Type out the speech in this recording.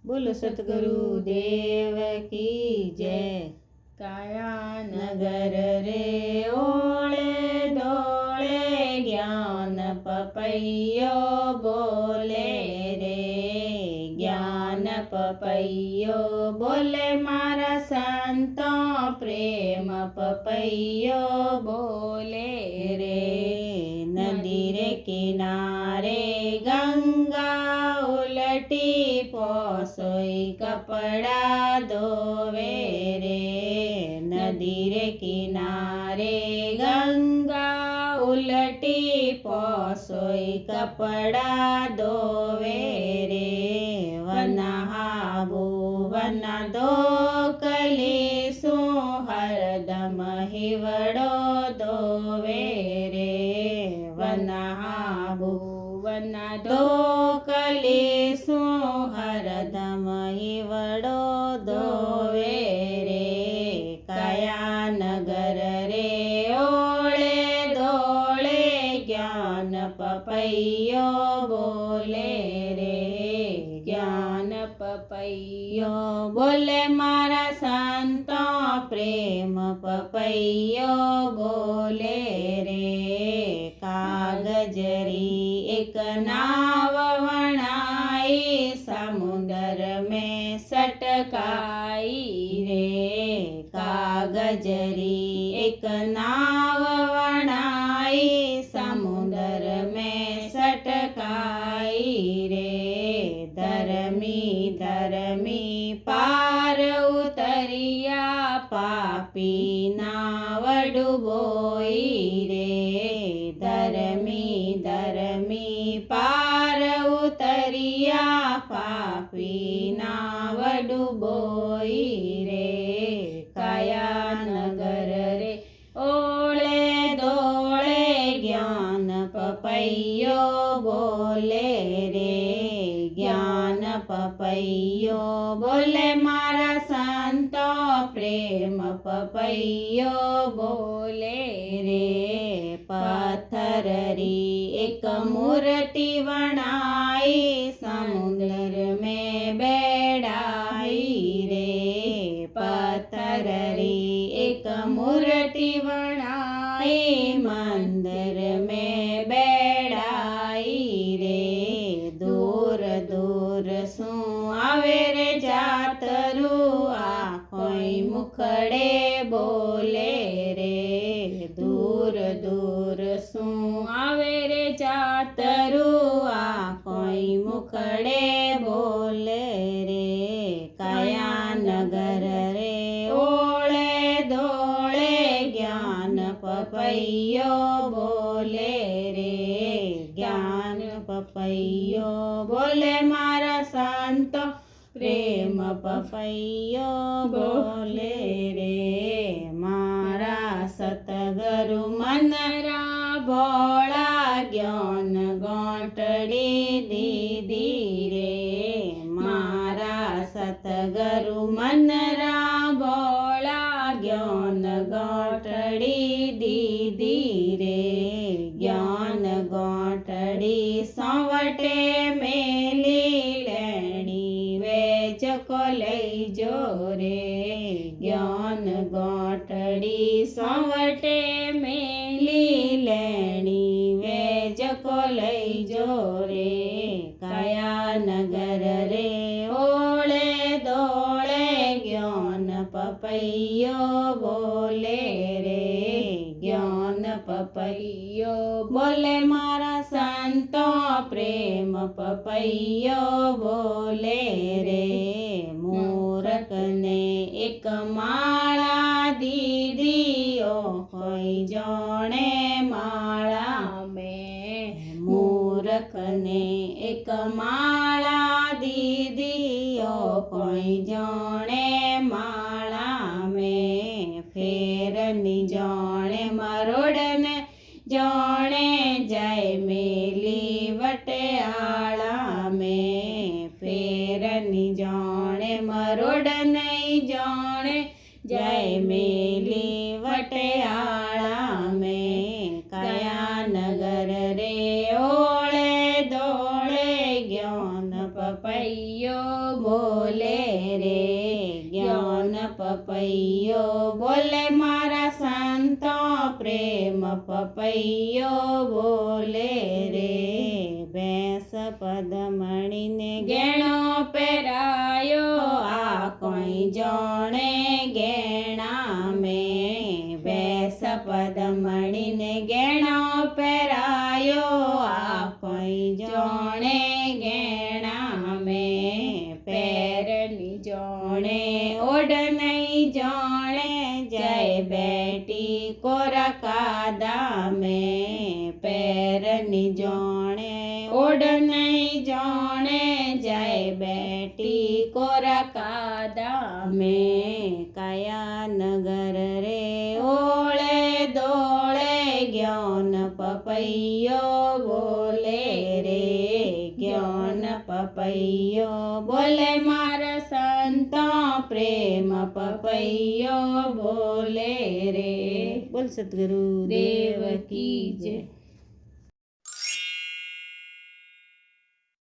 बोलो सतगुरु देव की जय। काया नगर रे ओळे दोळे ज्ञान पपैयो बोले रे, ज्ञान पपैयो बोले मारा संतो प्रेम पपैयो बोले रे। नदी रे किनारे गंगा उलटी पोसोई कपड़ा धोवे रे। नदी रे किनारे गंगा उलटी पोसोई कपड़ा धोवे रे। वनहाबू वन दो कलीसु हरदम हिवड़ो धोवे रे। वनहाबू वन दो कलीसु हरदम हिवड़ो धोवे रे। काया नगर रे ओळे दोळे ज्ञान पपैयो बोले रे, ज्ञान पपैयो बोले मारा संतो प्रेम पपैयो बोले रे। कागजरी एक नाव वणाई समुंदर में सटकाई रे। कागजरी एक नाव वणाई समुंदर में सटकाई रे। धर्मी धर्मी पार उतरिया पापी नाव डुबोई रे। धर्मी धर्मी पार उतरिया पापी नाव डुबोई रे। काया नगर रे ओळे दोळे ज्ञान पपैयो बोले रे, ज्ञान पपैयो बोले मारा संतो प्रेम पपैयो बोले रे। पत्थर री एक मूर्ति बनाई समुद्र में बैठाई रे। पत्थर री एक मूर्ति बनाई मंदिर में बैठाई रे। दूर दूर सु आवे रे जातरू आँखों मुखड़े बोले रे। दूर दूर सु आवे रे जातरू आँखों मुखड़े बोले रे। काया नगर रे ओळे दोळे ज्ञान पपैयो बोले रे, ज्ञान पपैयो बोले मारा संतो प्रेम पपैयो बोले रे। मारा सतगुरु मनरा भोळा ज्ञान गोटड़ी दीदी रे। मारा सतगुरु मनरा भोळा ज्ञान गोटड़ी दीदी रे। ज्ञान गोटड़ी सवटे मेली लेणी वेच को लई जो रे। ज्ञान गोटड़ी सवटे मेली लेणी वेच को लई जो रे। काया नगर रे ओळे दोळे ज्ञान पपैयो बोले रे, ज्ञान पपैयो बोले मारा संतो प्रेम पपैयो बोले रे। मूरख ने एक माला दीदी ओ कोई जाने माला में। मूरख ने एक माला दीदी ओ कोई जाने माला में। फेर नि जाने मरोड़न जाने जय मेली वटयाला में। फेर नि जाने मरोड़न जाने जय मेली वटयाला में। काया नगर रे ओळे दोळे ज्ञान પપૈયો બોલે રે જ્ઞાન પપૈયો બોલે મારા સંતો પ્રેમ પપૈયો બોલે રે ભેંસ પદમણીને ગેણો પહેરાયો આ કોઈ જાણે ગેણા મેં ભેંસ પદમણીને ગેણો પહેરાયો આ કોઈ જાણે ગેણા મેં પેરની જોણે ઓડ નહીં જાણે જય બેટી કોરા કાદા મેં પેરની જોણે ઓડ નહીં જાણે જય બેટી કોરા કાદા મેં કાયા નગર રે ઓળે દોળે જ્ઞાન પપૈયો બોલે રે જ્ઞાન પપૈયો બોલે મારા સંતો પ્રેમ પપૈયો બોલે રે બોલ સદગુરુ દેવ કી જય.